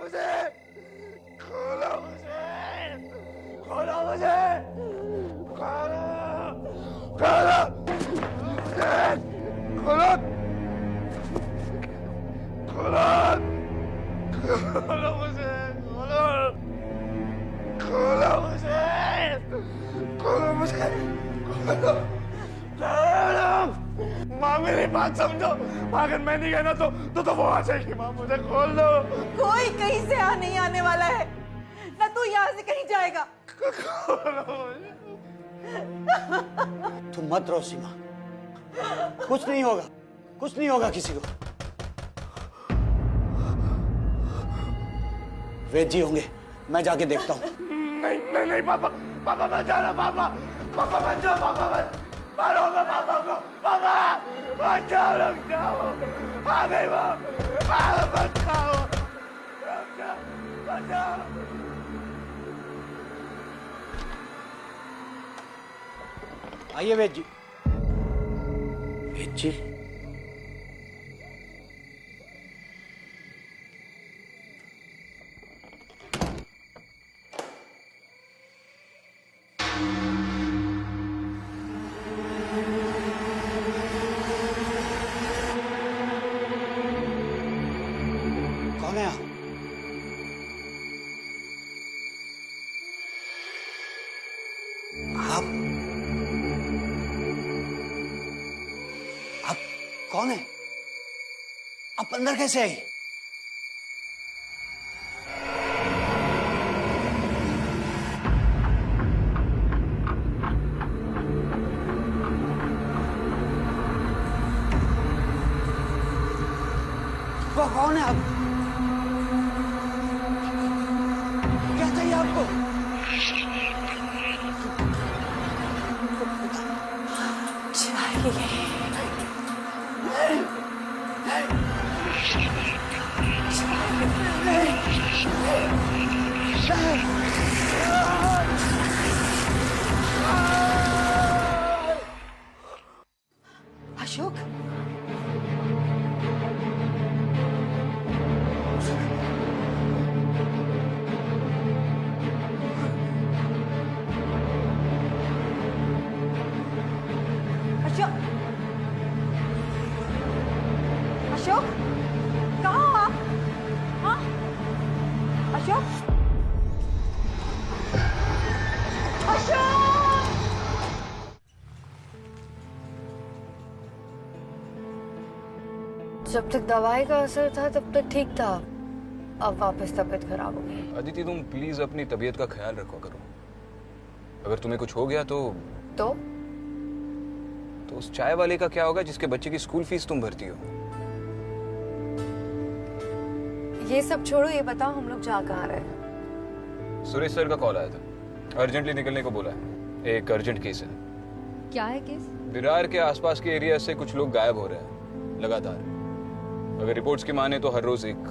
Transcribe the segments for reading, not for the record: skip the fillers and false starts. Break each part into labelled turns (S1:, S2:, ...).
S1: मुझे, खोलो मुझे, खोलो मुझे, खोलो, खोलो मुझे, खोलो, खोलो, खोलो मुझे, खोलो, खोलो मुझे, खोलो मुझे, खोलो। माँ मेरी बात समझो, अगर मैं नहीं गया ना तो वो आ जाएगी। माँ मुझे खोल दो।
S2: कोई कहीं से नहीं आने वाला है, ना तू यहाँ से कहीं जाएगा।
S3: तुम मत रो सीमा, कुछ नहीं होगा, कुछ नहीं होगा किसी को। वेद जी होंगे, मैं जाके देखता हूँ।
S1: नहीं नहीं नहीं पापा, पापा मत जाना, पापा, पापा मत जाओ, पापा मत मारो पापा को, पापा मत जाओ, रुक जाओ, आ गई वो, मत खाओ, रुक जाओ, मत जाओ।
S3: आइए वेद जी। वेद जी, कौन है आप? आप कौन है? आप अंदर कैसे आई? वो कौन है आप? क्या चाहिए आपको?
S2: अशोक, अशोक, अशोक, कहाँ हो आप? हाँ, अशोक, अशोक।
S4: जब तक दवाई का असर था तब तक ठीक था, अब वापस तबीयत खराब हो गई।
S5: अदिति तुम प्लीज अपनी तबीयत का ख्याल रखो करो। अगर तुम्हें कुछ हो गया तो उस चाय वाले का क्या होगा जिसके बच्चे की स्कूल फीस तुम भरती हो?
S4: ये सब छोड़ो, ये बताओ हम लोग जा कहाँ रहे?
S5: सुरेश सर का कॉल आया था, अर्जेंटली निकलने को बोला है। एक अर्जेंट केस है।
S4: क्या है केस?
S5: विरार के आसपास के एरिया से कुछ लोग गायब हो रहे हैं लगातार। अगर रिपोर्ट्स की माने तो हर रोज एक।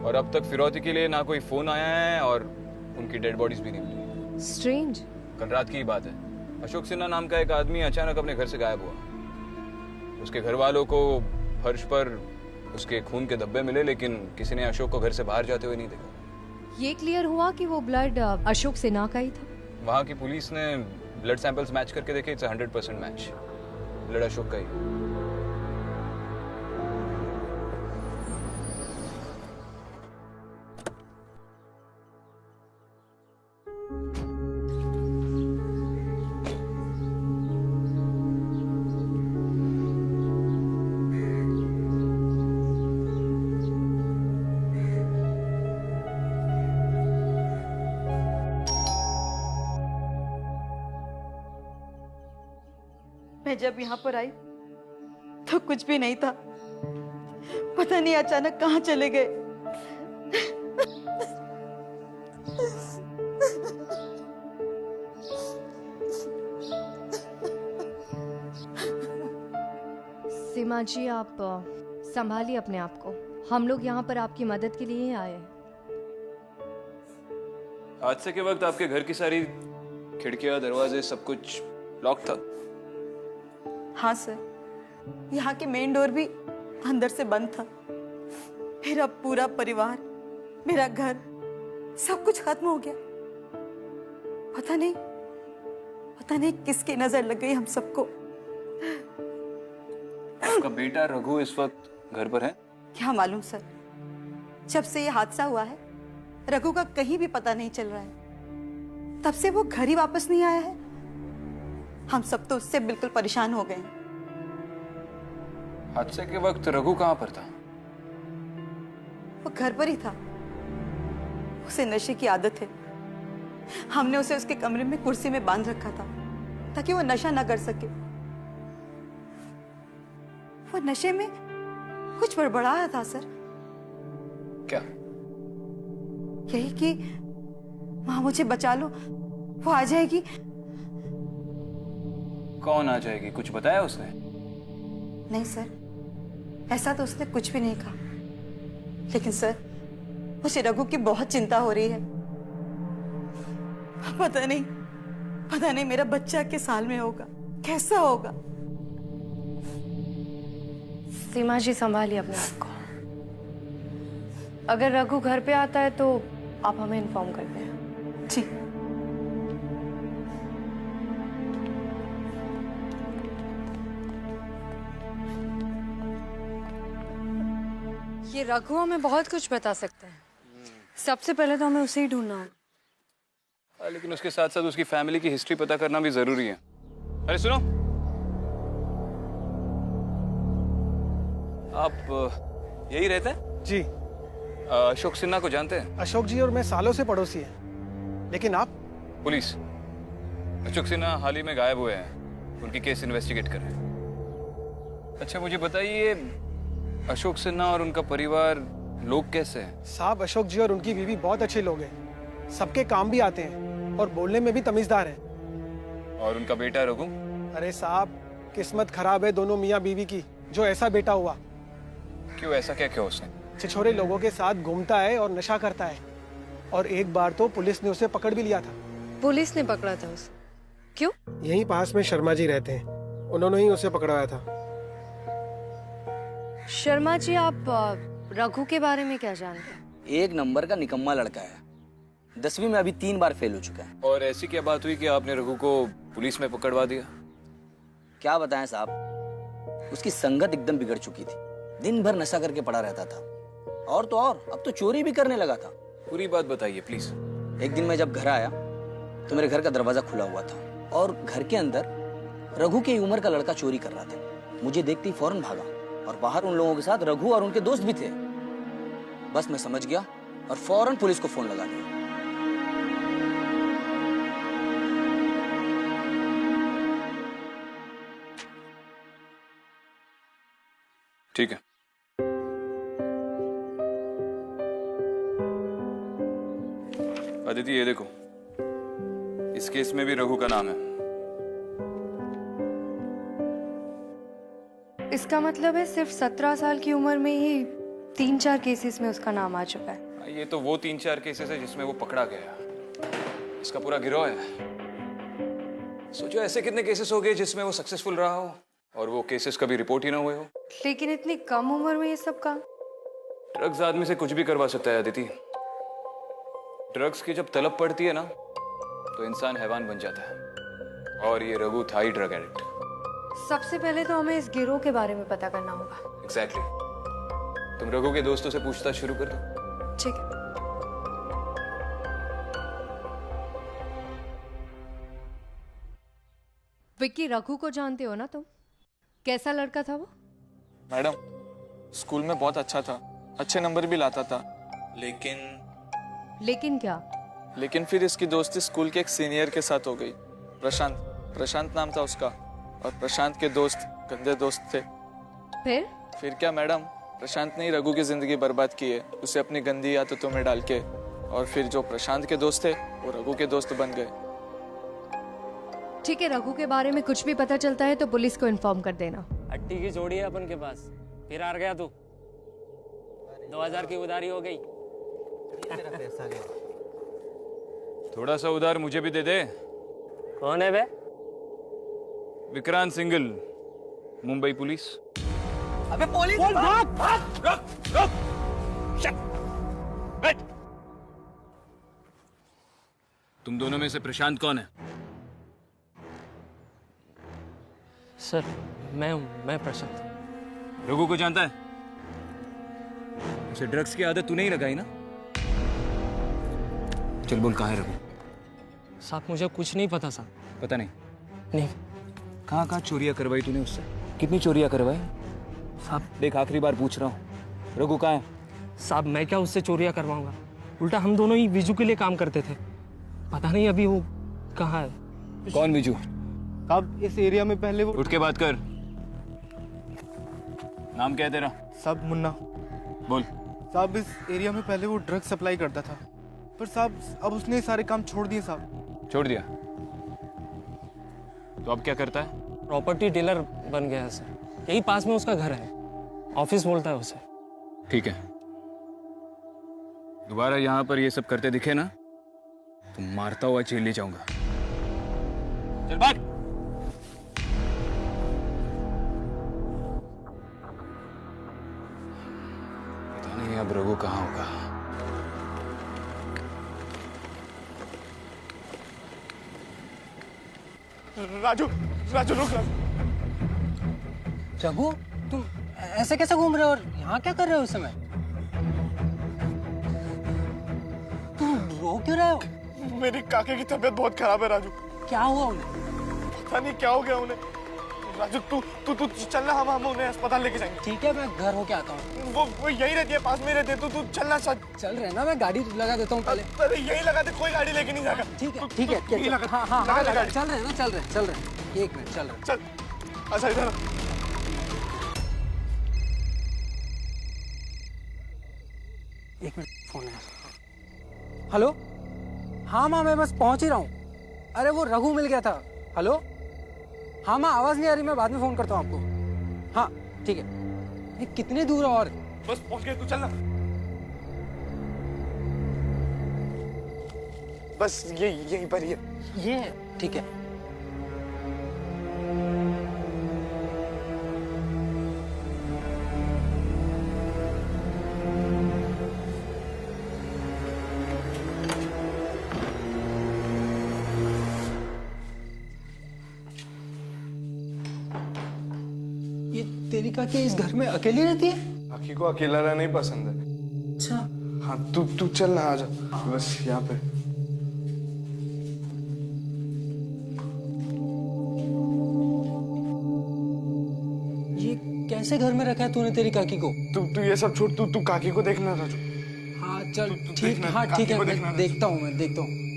S5: और अब तक फिरौती के लिए ना कोई फोन आया है और उनकी डेड बॉडीज भी नहीं मिली।
S4: स्ट्रेंज।
S5: कल रात की ही बात है। अशोक सिन्हा नाम का एक आदमी अचानक अपने घर से गायब हुआ। उसके घर वालों को फर्श पर उसके खून के धब्बे मिले, लेकिन किसी ने अशोक को घर से बाहर जाते हुए नहीं देखा।
S4: ये क्लियर हुआ कि वो ब्लड अशोक सिन्हा का ही था?
S5: वहां की पुलिस ने ब्लड सैंपल्स मैच करके देखे, इट्स 100% मैच। ब्लड अशोक का ही।
S2: मैं जब यहाँ पर आई तो कुछ भी नहीं था, पता नहीं अचानक कहाँ चले गए।
S4: सीमा जी, आप संभालिए अपने आप को। हम लोग यहाँ पर आपकी मदद के लिए ही आए हैं।
S5: हादसे के वक्त आपके घर की सारी खिड़कियां, दरवाजे, सब कुछ लॉक था?
S2: हाँ सर, यहाँ के मेन डोर भी अंदर से बंद था। मेरा पूरा परिवार मेरा घर, सब कुछ खत्म हो गया। पता नहीं किसकी नजर लग गई हम सबको।
S5: आपका बेटा रघु इस वक्त घर पर है?
S2: क्या मालूम सर, जब से ये हादसा हुआ है रघु का कहीं भी पता नहीं चल रहा है। तब से वो घर ही वापस नहीं आया है। हम सब तो उससे बिल्कुल परेशान हो गए हैं।
S5: हादसे के वक्त रघु कहाँ पर था?
S2: वो घर पर ही था। उसे नशे की आदत है। हमने उसे उसके कमरे में कुर्सी में बांध रखा था ताकि वो नशा ना कर सके। वो नशे में कुछ बड़बड़ाया था सर।
S5: क्या?
S2: यही कि माँ मुझे बचा लो, वो आ जाएगी।
S5: कौन आ जाएगी? कुछ बताया उसने?
S2: नहीं सर, ऐसा तो उसने कुछ भी नहीं कहा। लेकिन सर, मुझे रघु की बहुत चिंता हो रही है। पता नहीं मेरा बच्चा किस हाल में होगा, कैसा होगा।
S4: सीमा जी संभालिए अपने आप को। अगर रघु घर पे आता है तो आप हमें इन्फॉर्म कर दें।
S2: जी।
S6: ये रघु हमें बहुत कुछ बता सकते हैं। सबसे पहले तो हमें उसे ही ढूंढना होगा।
S5: लेकिन उसके साथ साथ उसकी फैमिली की हिस्ट्री पता करना भी जरूरी है। अरे सुनो, आप यही रहते हैं?
S7: जी।
S5: अशोक सिन्हा को जानते हैं?
S7: अशोक जी और मैं सालों से पड़ोसी हैं। लेकिन आप?
S5: पुलिस। अशोक सिन्हा हाल ही में गायब हुए हैं। उनकी केस इन्वेस्टिगेट कर रहे हैं। अच्छा मुझे बताइए, अशोक सिन्हा और उनका परिवार लोग कैसे हैं?
S7: साहब, अशोक जी और उनकी बीवी बहुत अच्छे लोग हैं। सबके काम भी आते हैं और बोलने में भी तमीजदार हैं।
S5: और उनका बेटा रघु?
S7: अरे साहब, किस्मत खराब है दोनों मियाँ बीवी की, जो ऐसा बेटा हुआ।
S5: क्यों? ऐसा क्या किया उसने?
S7: छिछोरे लोगों के साथ घूमता है और नशा करता है। और एक बार तो पुलिस ने उसे पकड़ भी लिया था।
S6: पुलिस ने पकड़ा था उसे? क्यों?
S7: यहीं पास में शर्मा जी रहते हैं, उन्होंने ही उसे पकड़वाया था।
S6: शर्मा जी, आप रघु के बारे में क्या जानते हैं?
S8: एक नंबर का निकम्मा लड़का है। 10वीं में अभी 3 बार फेल हो चुका है।
S5: और ऐसी क्या बात हुई कि आपने रघु को पुलिस में पकड़वा दिया?
S8: क्या बताएं साहब, उसकी संगत एकदम बिगड़ चुकी थी। दिन भर नशा करके पड़ा रहता था। और तो और, अब तो चोरी भी करने लगा था।
S5: पूरी बात बताइए प्लीज।
S8: एक दिन मैं जब घर आया तो मेरे घर का दरवाजा खुला हुआ था और घर के अंदर रघु की उम्र का लड़का चोरी कर रहा था। मुझे देखते ही फौरन भागा और बाहर उन लोगों के साथ रघु और उनके दोस्त भी थे। बस मैं समझ गया और फौरन पुलिस को फोन लगा दिया।
S5: ठीक है। अदिति, ये देखो, इस केस में भी रघु का नाम है।
S6: इसका मतलब है सिर्फ 17 साल की उम्र में ही 3-4 केसेस में उसका नाम आ चुका है।
S5: ये तो वो 3-4 केसेस है जिसमें वो पकड़ा गया। इसका पूरा गिरोह है। सोचो ऐसे कितने केसेस हो गए जिसमें वो सक्सेसफुल रहा हो और वो केसेस कभी रिपोर्ट ही ना हुए हो।
S6: लेकिन इतनी कम उम्र में ये सब काम?
S5: ड्रग्स आदमी से कुछ भी करवा सकता है अदिति। ड्रग्स की जब तलब पड़ती है ना तो इंसान हैवान बन जाता है। और ये रघु था ही ड्रग एडिक्ट।
S6: सबसे पहले तो हमें इस गिरोह के बारे में पता करना होगा।
S5: एग्जैक्टली। तुम रघु के दोस्तों से पूछताछ शुरू कर दो।
S6: ठीक है।
S4: विक्की, रघु को जानते हो ना तुम? कैसा लड़का था वो?
S9: मैडम, स्कूल में बहुत अच्छा था, अच्छे नंबर भी लाता था।
S4: लेकिन क्या?
S9: लेकिन फिर इसकी दोस्ती स्कूल के एक सीनियर के साथ हो गई। प्रशांत नाम था उसका। और प्रशांत के दोस्त गंदे दोस्त थे।
S4: फिर
S9: क्या मैडम, प्रशांत ने ही रघु की जिंदगी बर्बाद की है, उसे अपनी गंदी आदतों में डाल के। और फिर जो प्रशांत के दोस्त थे वो रघु के दोस्त बन गए।
S4: ठीक है, रघु के बारे में कुछ भी पता चलता है तो पुलिस को इन्फॉर्म कर देना।
S10: हट्टी की जोड़ी है अपन के पास। फिर हार गया तू। 2000 की उधारी हो गई।
S5: थोड़ा सा उधार मुझे भी दे दे।
S10: कौन है बे?
S5: विक्रांत सिंगल, मुंबई पुलिस।
S1: अबे पुलिस! भाग! रुक! शट! बैठ!
S5: दोनों में से प्रशांत कौन है?
S10: सर मैं प्रशांत।
S5: रघु को जानता है? उसे ड्रग्स की आदत तूने ही लगाई ना? चल बोल, कहाँ है रघु?
S10: साहब मुझे कुछ नहीं पता साहब।
S5: पता नहीं?
S10: नहीं
S5: कहाँ कहाँ चोरियां करवाई तूने उससे? कितनी चोरियां करवाई?
S10: साहब।
S5: देख, आखिरी बार पूछ रहा हूँ, रघु कहाँ है?
S10: साहब मैं क्या उससे चोरियां करवाऊंगा? उल्टा हम दोनों ही विजू के लिए काम करते थे। पता नहीं अभी वो कहाँ है।
S5: कौन विजू?
S7: साहब इस एरिया में पहले वो
S5: उठ के बात कर। नाम क्या है तेरा?
S7: साहब मुन्ना।
S5: बोल।
S7: साहब इस एरिया में पहले वो ड्रग सप्लाई करता था, पर साहब अब उसने सारे काम छोड़ दिए साहब।
S5: छोड़ दिया? तो अब क्या करता है?
S10: प्रॉपर्टी डीलर बन गया है सर। यही पास में उसका घर है, ऑफिस बोलता है उसे।
S5: ठीक है, दोबारा यहाँ पर ये सब करते दिखे ना तो मारता हुआ जेल ले जाऊंगा। चल भाग। पता नहीं अब रघु कहाँ होगा।
S1: राजू राजू रुक।
S11: रघु, तुम ऐसे कैसे घूम रहे हो और यहाँ क्या कर रहे हो इस समय? तुम रो क्यों रहे हो?
S1: मेरी काके की तबीयत बहुत खराब है राजू।
S11: क्या हुआ उन्हें?
S1: पता नहीं क्या हो गया उन्हें। राजू तू तू तू चलना, हम उन्हें अस्पताल लेके जाएंगे।
S11: ठीक है, मैं घर होके आता हूँ।
S1: वो यही रहती है, पास में रहती है। तू चलना।
S11: चल रहे ना, मैं गाड़ी लगा देता हूँ पहले।
S1: अरे यही लगा दे, कोई गाड़ी लेके नहीं जाएगा।
S11: ठीक है ठीक है,
S1: यही लगा।
S11: हाँ हाँ
S1: लगा
S11: हाँ,
S1: दे गाड़ी।
S11: चल रहे ना, चल रहे। एक मिनट, चल रहे।
S1: चल। अच्छा इधर
S11: एक मिनट, फोन है। हेलो, हाँ माँ मैं बस पहुंच ही रहा हूँ। अरे वो रघु मिल गया था। हेलो, हाँ माँ आवाज नहीं आ रही, मैं बाद में फोन करता हूँ आपको। हाँ ठीक है। ये कितनी दूर है और?
S1: बस पहुंच गए, तू चलना। बस यहीं पर ही है।
S11: ये ठीक है। ये तेरी काकी इस घर में अकेली रहती है?
S1: काकी को अकेला रहना ही पसंद है।
S11: अच्छा।
S1: हाँ तू चल ना, आजा बस यहाँ पे।
S11: ये कैसे घर में रखा है तूने तेरी काकी को?
S1: तू ये सब छोड़, तू काकी को देखना राजू।
S11: हाँ चल
S1: तू
S11: ठीक,
S1: देखना,
S11: हाँ ठीक
S1: काकी
S11: है,
S1: को देखना
S11: मैं
S1: राजू।
S11: देखता हूँ।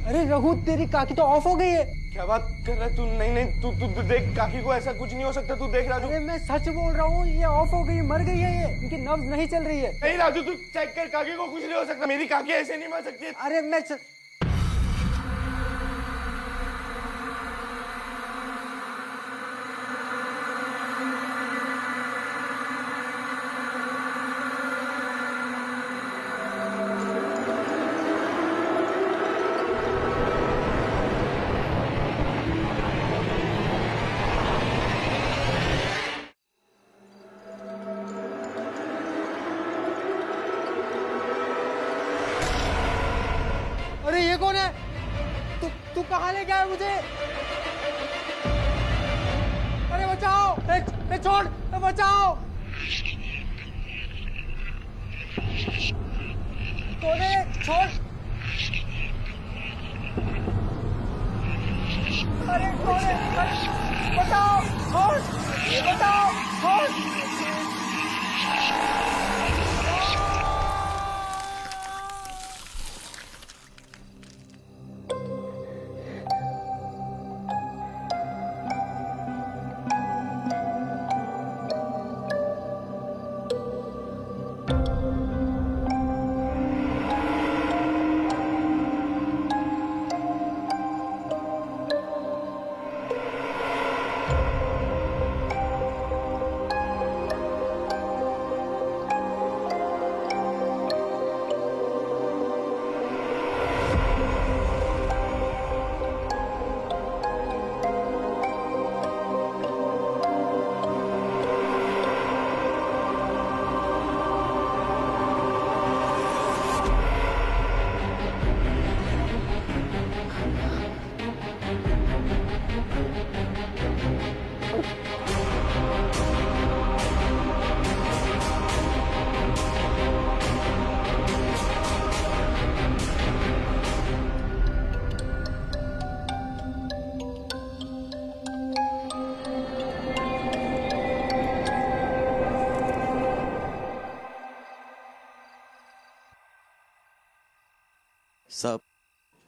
S11: अरे रघु, तेरी काकी तो ऑफ हो गई है।
S1: क्या बात कर रहा है तू? नहीं तू देख, काकी को ऐसा कुछ नहीं हो सकता। तू देख राजू।
S11: अरे मैं सच बोल रहा हूँ, ये ऑफ हो गई, मर गई है। ये इनकी नब्ज नहीं चल रही है।
S1: नहीं राजू, तू चेक कर, काकी को कुछ नहीं हो सकता। मेरी काकी ऐसे नहीं मर सकती।
S11: अरे मैं अरे ये कौन है? तू कहाँ ले गया मुझे? अरे बचाओ, छोड़, बचाओ। कौन है? छोड़। अरे कौन है? बताओ, छोड़, बताओ, छोड़।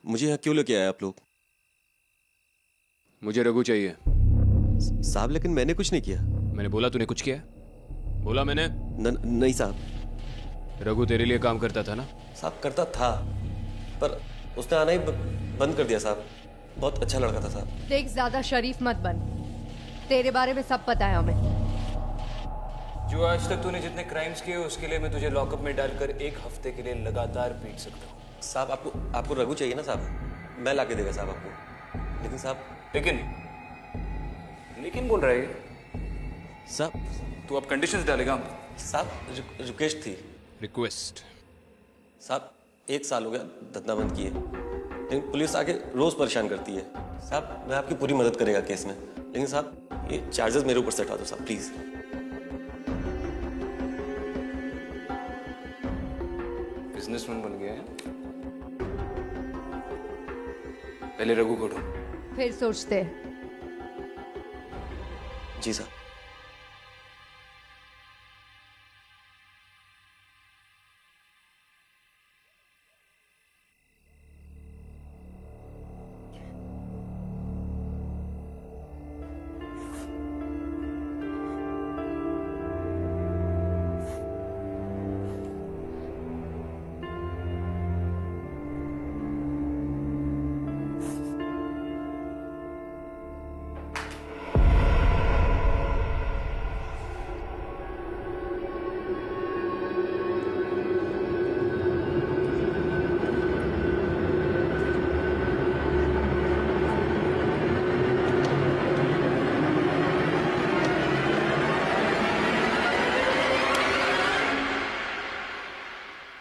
S12: मुझे यहाँ क्यों लेके आए आप लोग?
S5: मुझे रघु चाहिए।
S12: साहब लेकिन मैंने कुछ नहीं किया।
S5: मैंने बोला तूने कुछ किया? बोला मैंने?
S12: नहीं साहब।
S5: रघु तेरे लिए काम करता था ना?
S12: साहब करता था, पर उसने आना ही बंद कर दिया साहब। बहुत अच्छा लड़का था साहब।
S4: देख, ज्यादा शरीफ मत बन। तेरे बारे में सब पता है हमें।
S5: जो आज तक तूने जितने क्राइम्स किए उसके लिए मैं तुझे लॉकअप में डालकर 1 हफ्ते के लिए लगातार पीट सकता हूँ।
S12: साहब आपको रघु चाहिए ना साहब? मैं ला के देगा साहब आपको। लेकिन साहब
S5: लेकिन बोल रहा है
S12: साहब।
S5: तू अब कंडीशंस डालेगा?
S12: साहब रिक्वेस्ट थी।
S5: रिक्वेस्ट?
S12: साहब 1 साल हो गया धंधा बंद किए, लेकिन पुलिस आके रोज परेशान करती है। साहब मैं आपकी पूरी मदद करेगा केस में, लेकिन साहब ये चार्जेस मेरे ऊपर से हटा दो साहब प्लीज।
S5: बिजनेसमैन बन गया है। पहले रघु को ढूंढ।
S4: फिर सोचते हैं।
S12: जी साहब।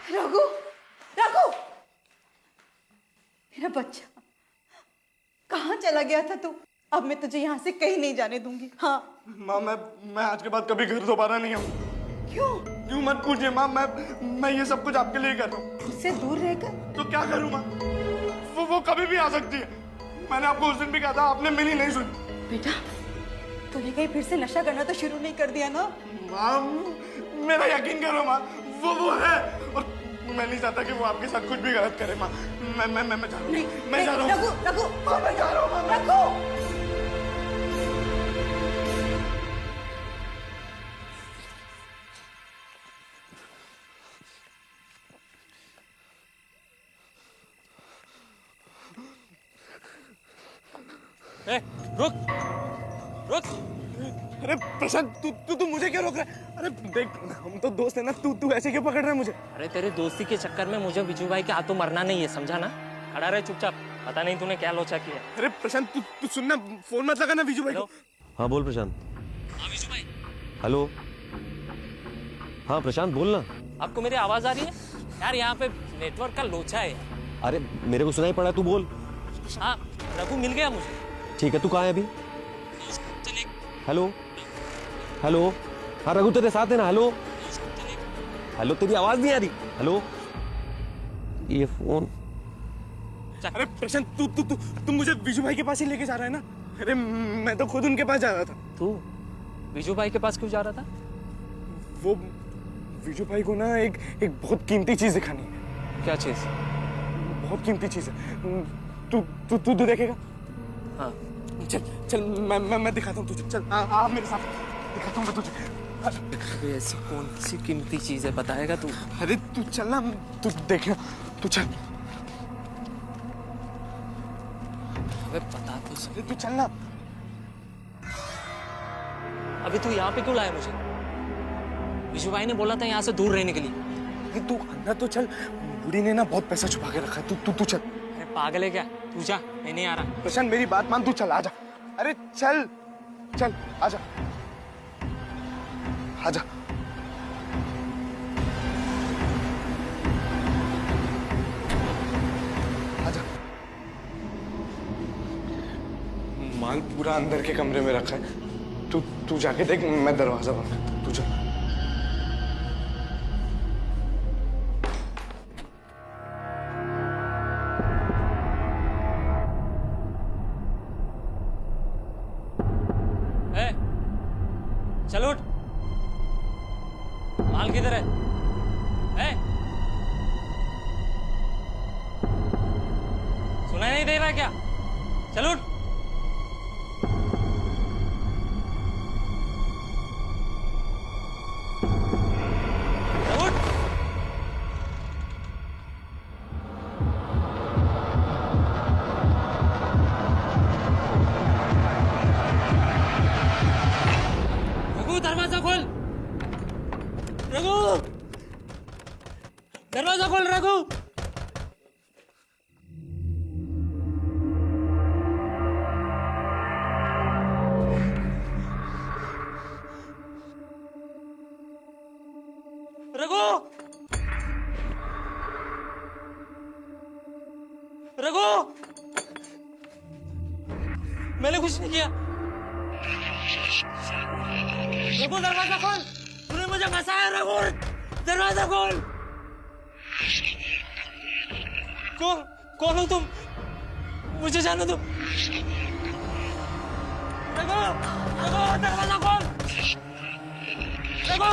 S2: रघु, रघु, मेरा बच्चा, कहाँ चला गया था तू? अब मैं तुझे यहाँ से कहीं नहीं जाने दूंगी। हाँ
S1: माँ, मैं आज के बाद कभी घर दोबारा नहीं आऊँ।
S2: क्यों
S1: मत पूछिए माँ। मैं ये सब कुछ आपके लिए कर रहा हूँ।
S2: उससे दूर रहकर?
S1: तो क्या करूँ माँ? वो कभी भी आ सकती है। मैंने आपको उस दिन भी कहा था, आपने मेरी नहीं सुनी।
S2: बेटा, तूने कहीं फिर से नशा करना तो शुरू नहीं कर दिया ना?
S1: माँ मेरा यकीन करो माँ, वो है, और मैं नहीं चाहता कि वो आपके साथ कुछ भी गलत करे माँ। मैं जा रहा हूँ। मैं जा रहा हूँ।
S2: रघु,
S1: माँ मैं जा रहा हूँ।
S2: रघु,
S10: रुक रुक।
S1: अरे प्रशांत, तू मुझे क्यों रोक रहा है? अरे देख, हम तो दोस्त है ना। तू ऐसे क्यों पकड़ रहा है मुझे?
S10: अरे तेरे दोस्ती के चक्कर में मुझे विजू भाई के हाथों मरना नहीं है, समझा ना? खड़ा रहे चुपचाप। पता नहीं तूने क्या लोचा किया।
S1: अरे प्रशांत, तू सुनना, फोन मत लगा ना विजू भाई को।
S12: हाँ बोल प्रशांत।
S10: हाँ विजू भाई।
S12: हेलो। हाँ प्रशांत बोलना।
S10: आपको मेरी आवाज आ रही है? यार यहाँ पे नेटवर्क का लोचा है।
S12: अरे मेरे को सुनाई पड़ा, तू बोल।
S10: हाँ रघु मिल गया मुझे।
S12: ठीक है, तू कहाँ है अभी? Hello hello. हाँ रघु तेरे साथ है ना? हेलो हेलो, तेरी आवाज नहीं आ रही। हेलो, ये फोन।
S1: अरे प्रशांत, तू मुझे विजू भाई के पास ही लेके जा रहा है ना? अरे मैं तो खुद उनके पास जा रहा था।
S10: तू विजू भाई के पास क्यों जा रहा था?
S1: वो विजू भाई को ना एक बहुत कीमती चीज दिखानी है।
S10: क्या चीज?
S1: बहुत कीमती चीज है। तू देखेगा?
S10: हाँ
S1: चल मैं दिखाता हूँ तुझे। चल आ मेरे साथ, दिखाता हूँ मैं तुझे।
S10: अबे ऐसी कौन सी कीमती चीज है, बताएगा तू?
S1: अरे तू चल ना, तू देखना, तू चल।
S10: अबे बता तो सही।
S1: तू चल ना।
S10: अबे तू यहाँ पे क्यों लाया मुझे? विजू भाई ने बोला था यहाँ से दूर रहने के लिए।
S1: तू अंदर तो चल, बूढ़ी ने ना बहुत पैसा छुपा के रखा है। तू चल।
S10: अरे पागल है क्या? तू जा, मैं नहीं आ रहा।
S1: प्रशांत मेरी बात मान, तू चल, आजा। अरे चल चल, आजा आजा। आजा। माल पूरा अंदर के कमरे में रखा है। तू जाके देख, मैं दरवाजा बंद करता हूं। तू चल।
S10: चल उठ। माल किधर है? चल उठ। रघु दरवाजा खोल। रघु दरवाजा खोल। रघु रघु रघु मैंने कुछ नहीं किया। रघु दरवाजा खोल। तूने मुझे फंसाया। रघु दरवाजा खोल। कौन हो तुम? मुझे जाने दो। रघु रघु दरवाजा खोल। रघु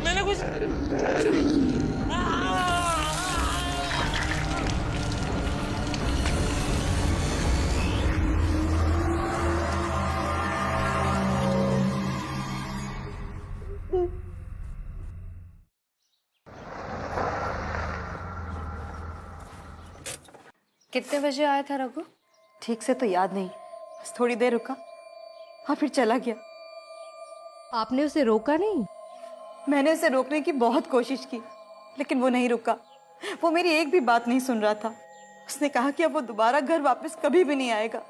S10: मैंने कुछ
S6: कितने बजे आया था रघु?
S2: ठीक से तो याद नहीं, बस थोड़ी देर रुका और फिर चला गया।
S4: आपने उसे रोका नहीं?
S2: मैंने उसे रोकने की बहुत कोशिश की, लेकिन वो नहीं रुका। वो मेरी एक भी बात नहीं सुन रहा था। उसने कहा कि अब वो दोबारा घर वापस कभी भी नहीं आएगा।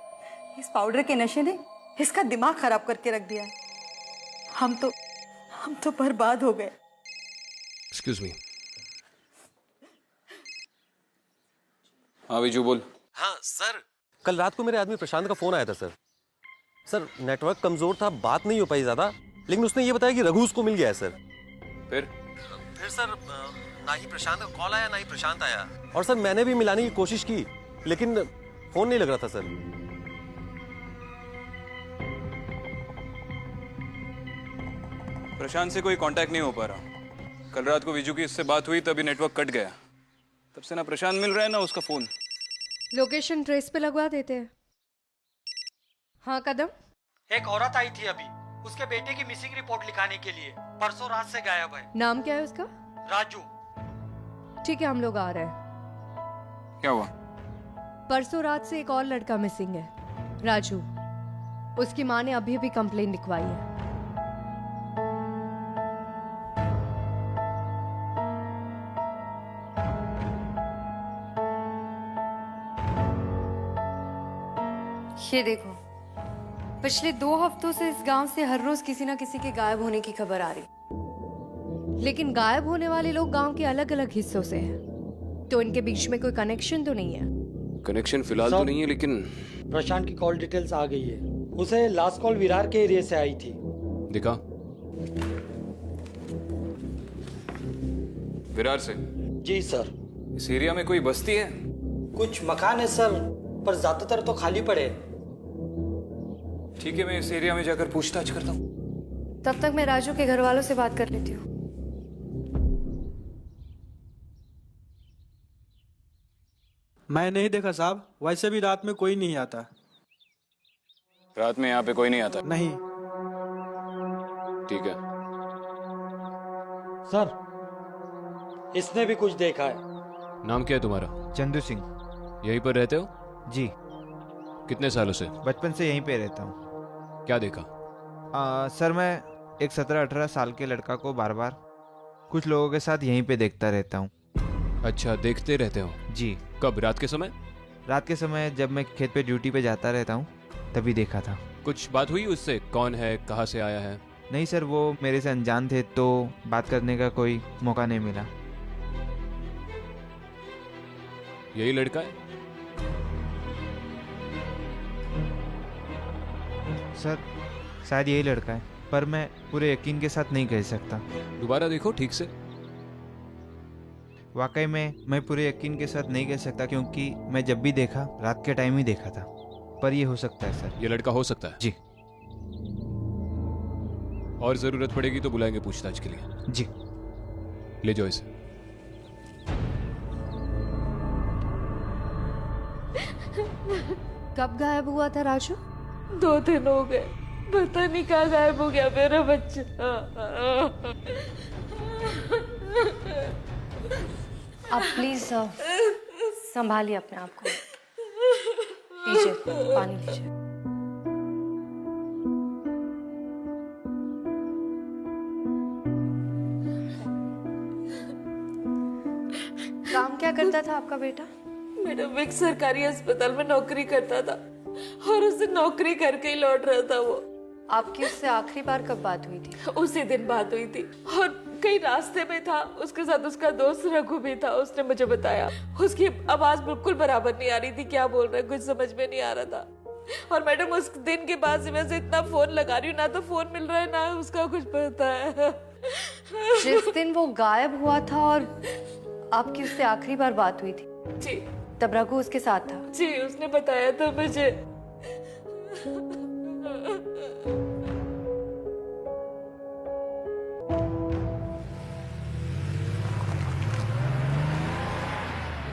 S2: इस पाउडर के नशे ने इसका दिमाग खराब करके रख दिया है। हम तो बर्बाद हो गए।
S5: Excuse me. हाँ विजू बोल।
S12: हाँ सर, कल रात को मेरे आदमी प्रशांत का फोन आया था सर। सर नेटवर्क कमजोर था, बात नहीं हो पाई ज्यादा, लेकिन उसने ये बताया कि रघु उसको मिल गया है सर।
S5: फिर
S12: सर ना ही प्रशांत का कॉल आया ना ही प्रशांत आया। और सर मैंने भी मिलाने की कोशिश की, लेकिन फोन नहीं लग रहा था सर।
S5: प्रशांत से कोई कांटेक्ट नहीं हो पा रहा। कल रात को विजू की इससे बात हुई तभी नेटवर्क कट गया। तब से ना प्रशांत मिल रहा है ना उसका फोन।
S4: लोकेशन ट्रेस पे लगवा देते हैं। हाँ कदम।
S11: एक औरत आई थी अभी, उसके बेटे की मिसिंग रिपोर्ट लिखाने के लिए। परसों रात से गायब है।
S4: नाम क्या है उसका?
S11: राजू।
S4: ठीक है, हम लोग आ रहे हैं।
S5: क्या हुआ?
S4: परसों रात से एक और लड़का मिसिंग है, राजू। उसकी माँ ने अभी अभी कंप्लेन लिखवाई है।
S6: ये देखो, पिछले 2 हफ्तों से इस गांव से हर रोज किसी ना किसी के गायब होने की खबर आ रही।
S4: लेकिन गायब होने वाले लोग गांव के अलग अलग हिस्सों से हैं, तो इनके बीच में कोई कनेक्शन तो नहीं है।
S5: कनेक्शन फिलहाल तो नहीं है, लेकिन
S3: प्रशांत की कॉल डिटेल्स आ गई है। उसे लास्ट कॉल विरार के एरिया से आई थी।
S5: दिखा। विरार से?
S3: जी सर।
S5: इस एरिया में कोई बस्ती है?
S3: कुछ मकान है सर, पर ज्यादातर तो खाली पड़े।
S5: ठीक है, मैं इस एरिया में जाकर पूछताछ करता हूँ।
S6: तब तक मैं राजू के घर वालों से बात कर लेती हूँ।
S7: मैं नहीं देखा साहब, वैसे भी रात में कोई नहीं आता।
S5: रात में यहाँ पे कोई नहीं आता?
S7: नहीं।
S5: ठीक है
S3: सर, इसने भी कुछ देखा है।
S5: नाम क्या है तुम्हारा?
S13: चंदू सिंह।
S5: यहीं पर रहते हो?
S13: जी।
S5: कितने सालों से?
S13: बचपन से यहीं पे रहता हूँ।
S5: क्या देखा?
S13: सर मैं एक 17-18 साल के लड़का को बार बार कुछ लोगों के साथ यहीं पे देखता रहता हूँ।
S5: अच्छा, देखते रहते हो?
S13: जी।
S5: कब? रात के समय?
S13: रात के समय जब मैं खेत पे ड्यूटी पे जाता रहता हूँ तभी देखा था।
S5: कुछ बात हुई उससे? कौन है, कहाँ से आया है?
S13: नहीं सर, वो मेरे से अनजान थे तो बात करने का कोई मौका नहीं मिला।
S5: यही लड़का है?
S13: सर शायद यही लड़का है, पर मैं पूरे यकीन के साथ नहीं कह सकता।
S5: दोबारा देखो ठीक से।
S13: वाकई में मैं पूरे यकीन के साथ नहीं कह सकता, क्योंकि मैं जब भी देखा रात के टाइम ही देखा था। पर ये हो सकता है सर।
S5: ये लड़का हो सकता है?
S13: जी।
S5: और जरूरत पड़ेगी तो बुलाएंगे पूछताछ के लिए।
S13: जी।
S5: ले जाओ इसे।
S4: कब गायब हुआ था राजू?
S6: 2 दिन हो गए, पता नहीं कहाँ गायब हो गया मेरा बच्चा।
S4: आप प्लीज संभालिए अपने आप को। लीजिए पानी लीजिए। काम क्या करता था आपका बेटा?
S6: मैडम एक सरकारी अस्पताल में नौकरी करता था और उसे नौकरी करके ही लौट रहा था वो।
S4: आपकी उससे आखिरी बार कब बात हुई थी?
S6: उसी दिन बात हुई थी और कहीं रास्ते में था, उसके साथ उसका दोस्त रघु भी था। उसने मुझे बताया उसकी आवाज बिल्कुल बराबर नहीं आ रही थी, क्या बोल रहा है कुछ समझ में नहीं आ रहा था। और मैडम उस दिन के बाद से वैसे इतना फोन लगा रही हूँ, ना तो फोन मिल रहा है ना उसका कुछ पता है।
S4: जिस दिन वो गायब हुआ था और आपकी उससे आखिरी बार बात हुई थी
S6: जी,
S4: तब रघु उसके साथ था?
S6: जी उसने बताया था मुझे।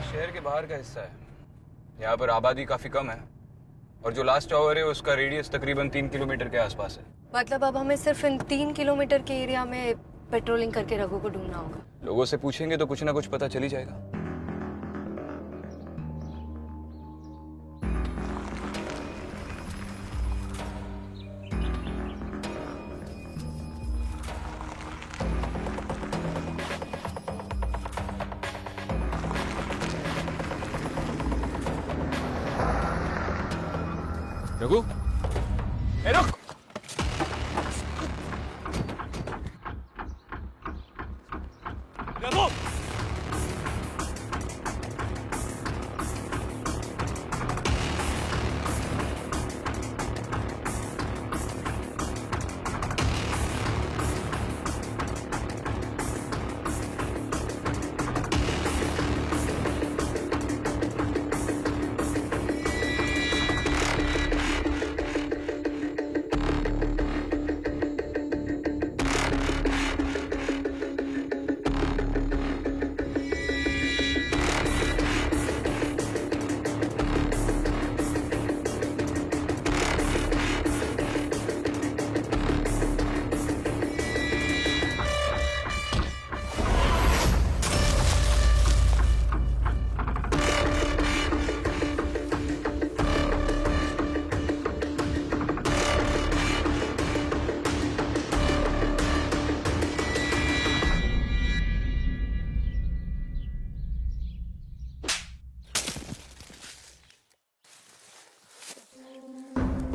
S5: शहर के बाहर का हिस्सा है, यहाँ पर आबादी काफी कम है और जो लास्ट टावर है उसका रेडियस तकरीबन 3 किलोमीटर के आसपास है।
S4: मतलब अब हमें सिर्फ इन 3 किलोमीटर के एरिया में पेट्रोलिंग करके रघु को ढूंढना होगा।
S5: लोगों से पूछेंगे तो कुछ ना कुछ पता चल ही जाएगा। रघु, ए रुक! रघु!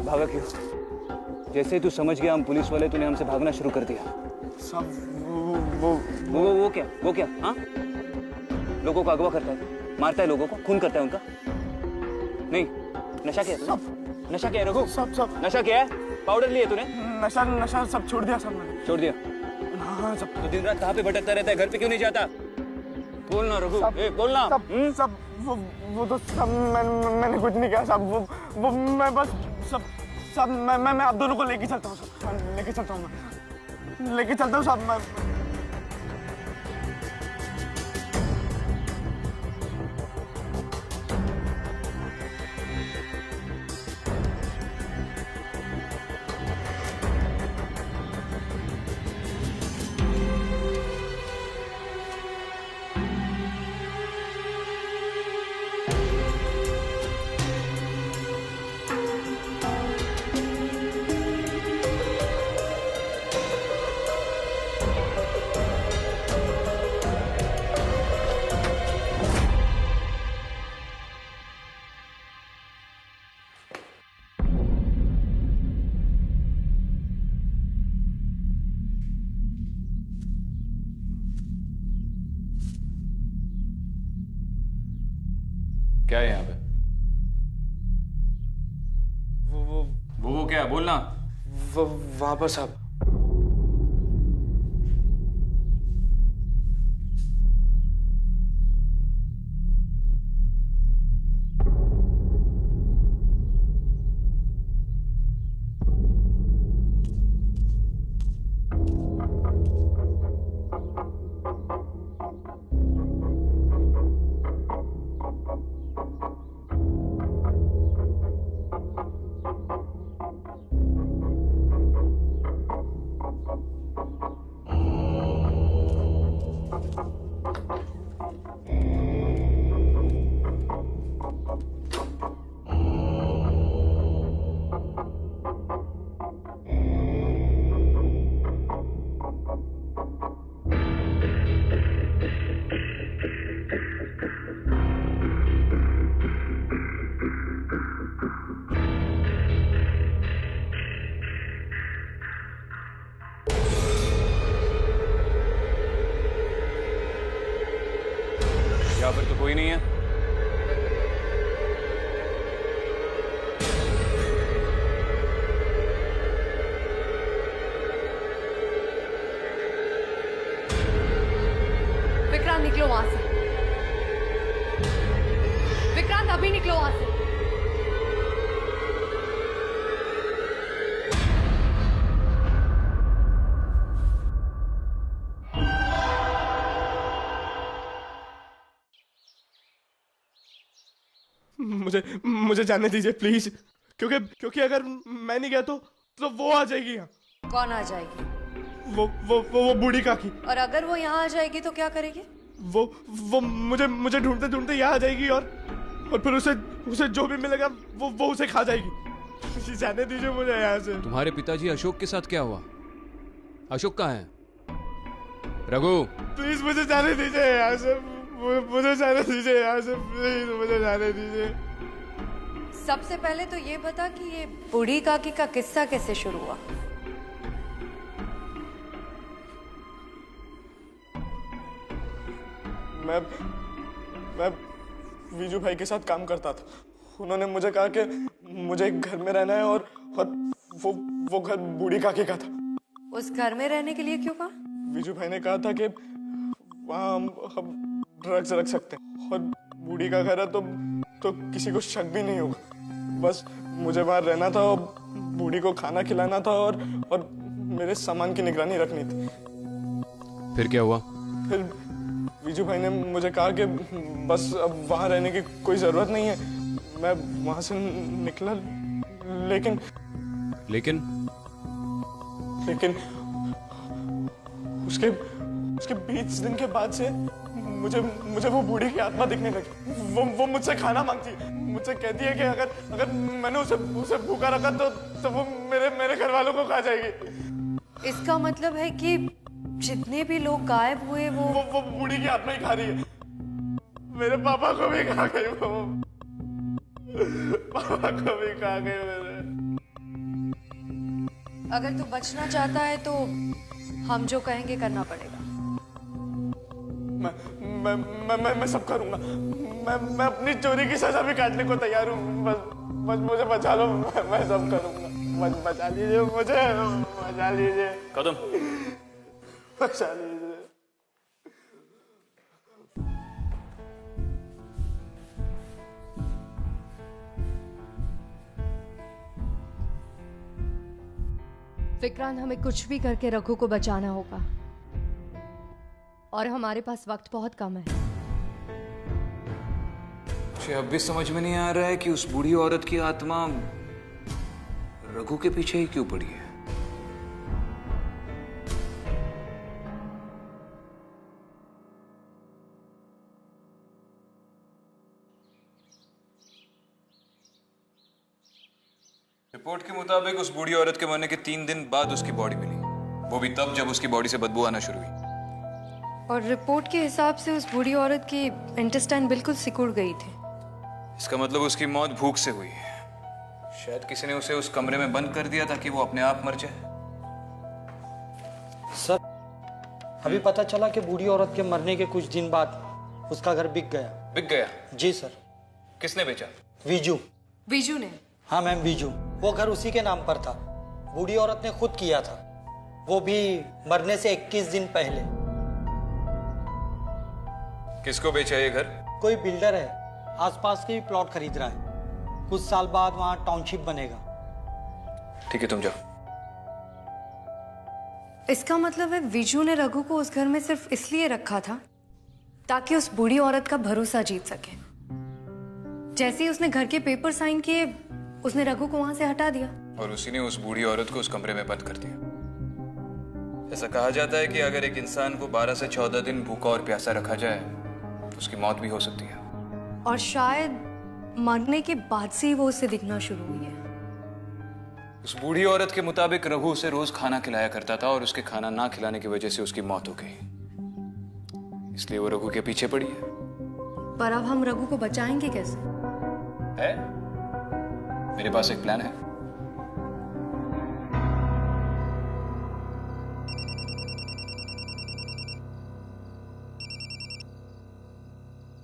S8: भागा क्यों? जैसे ही तू समझ गया हम पुलिस वाले, तूने हमसे भागना शुरू कर दिया।
S1: सब
S8: वो क्या हाँ? लोगों को अगवा करता है, मारता है लोगों को, खून करता है उनका। नहीं, नशा किया तूने? नशा किया है रघु?
S1: सब
S8: नशा किया है? पाउडर लिए तूने?
S1: नशा सब छोड़ दिया सब मैंने।
S8: छोड़ दिया?
S1: हाँ सब।
S8: तो दिन रात कहाँ पे भटकता रहता है, घर पे क्यों नहीं जाता? बोलना रघु, बोलना।
S1: सब वो तो सब मैंने कुछ नहीं किया। सब वो मैं बस सब मैं आप दोनों को लेके चलता हूँ। सब लेके चलता हूँ सब मैं।
S5: क्या है यहाँ पे? वो क्या है? बोलना।
S1: वहां पर सब
S5: कोई नहीं है?
S4: विक्रांत निकलो वहां से। विक्रांत अभी निकलो वहां से।
S1: मुझे जाने दीजिए प्लीज, क्योंकि अगर मैं नहीं गया तो वो आ जाएगी यहाँ।
S4: कौन आ जाएगी?
S1: वो बूढ़ी काकी।
S4: और अगर वो यहाँ आ जाएगी तो क्या करेगी?
S1: वो मुझे ढूंढते ढूंढते यहाँ आ जाएगी और फिर उसे जो भी मिलेगा वो उसे खा जाएगी। जाने दीजिए मुझे यहाँ से।
S5: तुम्हारे पिताजी अशोक के साथ क्या हुआ? अशोक कहाँ है? रघु,
S1: प्लीज मुझे जाने दीजिए यहाँ से, मुझे जाने दीजिए यहाँ से, प्लीज मुझे जाने दीजिए।
S4: सबसे पहले तो ये बता कि ये बूढ़ी काकी का किस्सा कैसे शुरू हुआ?
S9: मैं वीजू भाई के साथ काम करता था। उन्होंने मुझे कहा कि मुझे एक घर में रहना है और वो घर बूढ़ी काकी का था।
S4: उस घर में रहने के लिए क्यों कहा?
S9: वीजू भाई ने कहा था कि वहाँ हम ड्रग्स रख सकते हैं और बूढ़ी का घर है तो किसी को शक भी नहीं होगा। बस मुझे वहाँ रहना था और बूढ़ी को खाना खिलाना था और मेरे सामान की निगरानी रखनी थी।
S5: फिर क्या हुआ?
S9: फिर वीजू भाई ने मुझे कहा कि बस अब वहाँ रहने की कोई जरूरत नहीं है। मैं वहाँ से निकला, लेकिन उसके 20 दिन के बाद से मुझे वो बूढ़ी की आत्मा दिखने लगी। वो मुझसे खाना मांगती है, मुझसे कहती है कि अगर मैंने उसे भूखा रखा तो वो मेरे घर वालों को खा जाएगी।
S4: इसका मतलब है कि जितने भी लोग गायब हुए वो
S9: बूढ़ी की आत्मा ही खा रही है। मेरे पापा को भी खा गई वो, पापा को भी खा गई मेरे।
S4: अगर तू बचना चाहता है तो हम जो कहेंगे करना पड़ेगा।
S9: मैं सब करूंगा। मैं अपनी चोरी की सजा भी काटने को तैयार हूँ। बस मुझे बचा लो, मैं सब करूंगा। बचा लीजिए मुझे, बचा लीजिए।
S5: कदम
S9: बचा लीजिए।
S4: विक्रांत, हमें कुछ भी करके रघु को बचाना होगा और हमारे पास वक्त बहुत कम है।
S5: मुझे अब भी समझ में नहीं आ रहा है कि उस बूढ़ी औरत की आत्मा रघु के पीछे ही क्यों पड़ी है। रिपोर्ट के मुताबिक उस बूढ़ी औरत के मरने के 3 दिन बाद उसकी बॉडी मिली, वो भी तब जब उसकी बॉडी से बदबू आना शुरू हुई।
S4: और रिपोर्ट के हिसाब से उस बूढ़ी औरत की इंटेस्टाइन बिल्कुल सिकुड़ गई थी।
S5: इसका मतलब उसकी मौत भूख से हुई है। शायद किसी ने उसे उस कमरे में बंद कर दिया ताकि वो अपने आप मर जाए।
S3: सर, अभी पता चला कि बूढ़ी औरत के मरने के कुछ दिन बाद उसका घर बिक गया।
S5: बिक गया?
S3: जी सर।
S5: किसने बेचा?
S3: वीजू।
S4: वीजू ने?
S3: हाँ मैम, वीजू। वो घर उसी के नाम पर था। बूढ़ी औरत ने खुद किया था, वो भी मरने से 21 दिन पहले।
S5: किसको बेचा ये घर?
S3: कोई बिल्डर है, आसपास के भी प्लॉट खरीद रहा है। कुछ साल बाद वहां टाउनशिप बनेगा।
S5: ठीक है, तुम जाओ।
S4: इसका मतलब है वीजू ने रघु को उस घर में सिर्फ इसलिए रखा था ताकि उस बूढ़ी औरत का भरोसा जीत सके। जैसे ही उसने घर के पेपर साइन किए, उसने रघु को वहां से हटा दिया
S5: और उसी ने उस बूढ़ी औरत को उस कमरे में बंद कर दिया। ऐसा कहा जाता है कि अगर एक इंसान को 12 से 14 दिन भूखा और प्यासा रखा जाए तो उसकी मौत भी हो सकती है।
S4: और शायद मरने के बाद से ही वो उससे दिखना शुरू हुई है।
S5: उस बूढ़ी औरत के मुताबिक रघु उसे रोज खाना खिलाया करता था और उसके खाना ना खिलाने की वजह से उसकी मौत हो गई, इसलिए वो रघु के पीछे पड़ी है।
S4: पर अब हम रघु को बचाएंगे कैसे?
S5: है? मेरे पास एक प्लान है।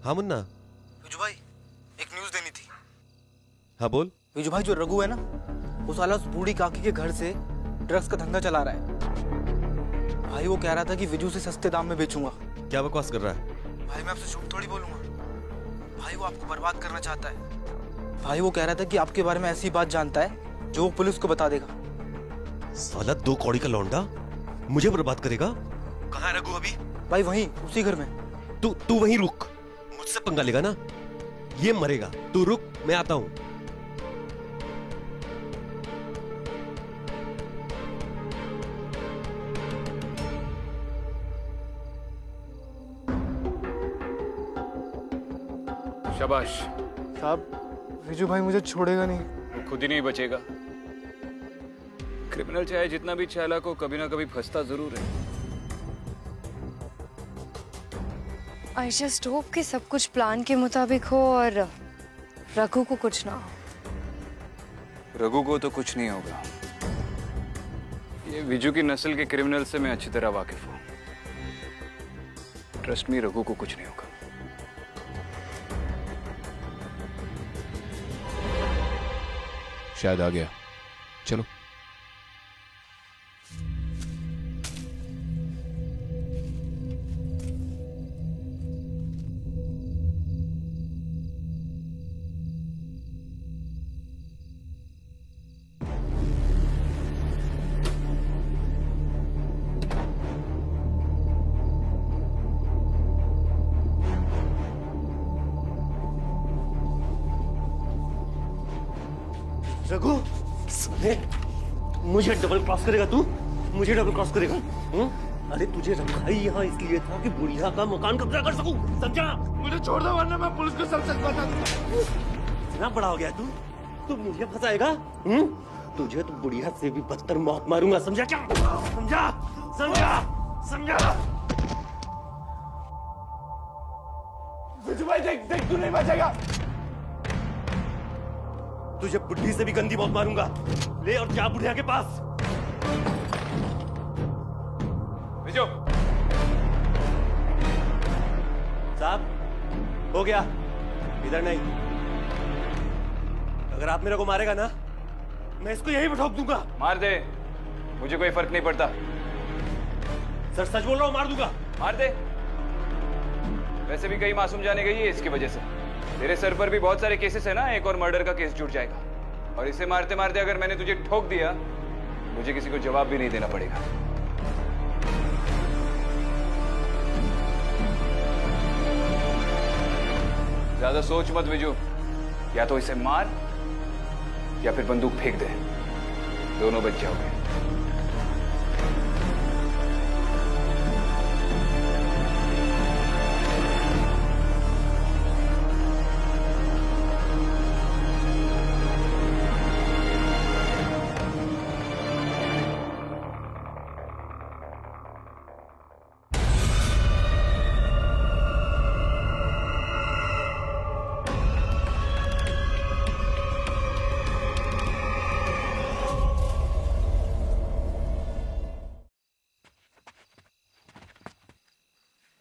S12: हाँ मुन्ना, हाँ बोल।
S11: विजू भाई, जो रघु है ना, वो साला उस बूढ़ी काकी के घर से ड्रग्स का धंधा चला रहा है। भाई वो कह रहा था कि विजू से सस्ते दाम में बेचूंगा।
S12: क्या बकवास कर रहा है?
S11: भाई मैं आपसे झूठ थोड़ी बोलूंगा। भाई वो आपको बर्बाद करना चाहता है। भाई वो कह रहा था कि आपके बारे में ऐसी बात जानता है जो वो पुलिस को बता देगा।
S12: साला 2 कौड़ी का लौंडा मुझे बर्बाद करेगा। कहाँ है रघु अभी?
S11: भाई वहीं उसी घर में।
S12: तू वहीं रुक, मुझसे पंगा लेगा ना ये मरेगा। तू रुक, मैं आता हूं।
S5: शाबाश।
S9: साहब विजू भाई मुझे छोड़ेगा नहीं।
S5: वो खुद ही नहीं बचेगा। क्रिमिनल चाहे जितना भी चालाक हो, कभी ना कभी फंसता जरूर है।
S4: आई जस्ट होप कि सब कुछ प्लान के मुताबिक हो और रघु को कुछ ना हो।
S5: रघु को तो कुछ नहीं होगा। ये विजू की नस्ल के क्रिमिनल से मैं अच्छी तरह वाकिफ हूं। ट्रस्ट मी, रघु को कुछ नहीं होगा।
S14: शायद आ गया। चलो।
S12: रघु, मुझे डबल क्रॉस करेगा तू? मुझे डबल क्रॉस करेगा? अरे तुझे रखा ही यहाँ इसलिए था कि बुढ़िया का मकान कब्जा कर सकूं, समझा?
S1: मुझे छोड़ दो वरना मैं पुलिस को सब सच बता दूंगा।
S12: इतना बड़ा हो गया तू मुझे फंसाएगा? तुझे तो बुढ़िया से भी बदतर मौत मारूंगा, समझा क्या? समझा? समझा? समझा?
S1: विजू भाई देख तू नहीं बचेगा।
S12: तुझे बुढ़ी से भी गंदी मौत मारूंगा। ले और जा बुढ़िया के पास।
S5: विजू।
S12: साहब हो गया, इधर नहीं। अगर आप मेरे को मारेगा ना, मैं इसको यहीं पे ठोक दूंगा।
S5: मार दे, मुझे कोई फर्क नहीं पड़ता।
S12: सर सच बोल रहा हूं, मार दूंगा।
S5: मार दे। वैसे भी कई मासूम जाने गई है इसकी वजह से। तेरे सर पर भी बहुत सारे केसेस है ना, एक और मर्डर का केस जुड़ जाएगा। और इसे मारते मारते अगर मैंने तुझे ठोक दिया, मुझे किसी को जवाब भी नहीं देना पड़ेगा। ज्यादा सोच मत विजू, या तो इसे मार या फिर बंदूक फेंक दे, दोनों बच जाओगे।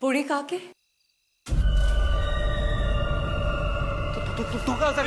S4: बूढ़ी काके?
S12: तू कहां से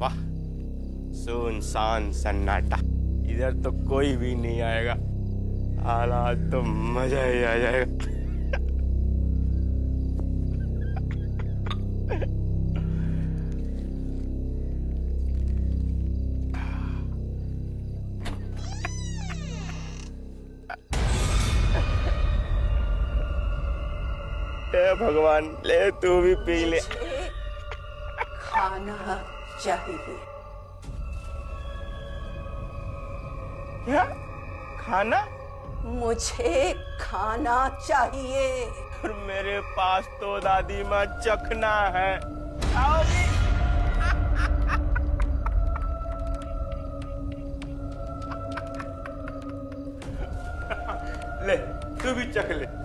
S9: वाह, सुनसान सन्नाटा, इधर तो कोई भी नहीं आएगा। आज तो मजा ही आ जाएगा। हे भगवान, ले तू भी पी ले।
S2: खाना चाहिए।
S9: क्या खाना?
S2: मुझे खाना चाहिए।
S9: और मेरे पास तो दादी माँ चखना है। आओगी? ले तू भी चख ले।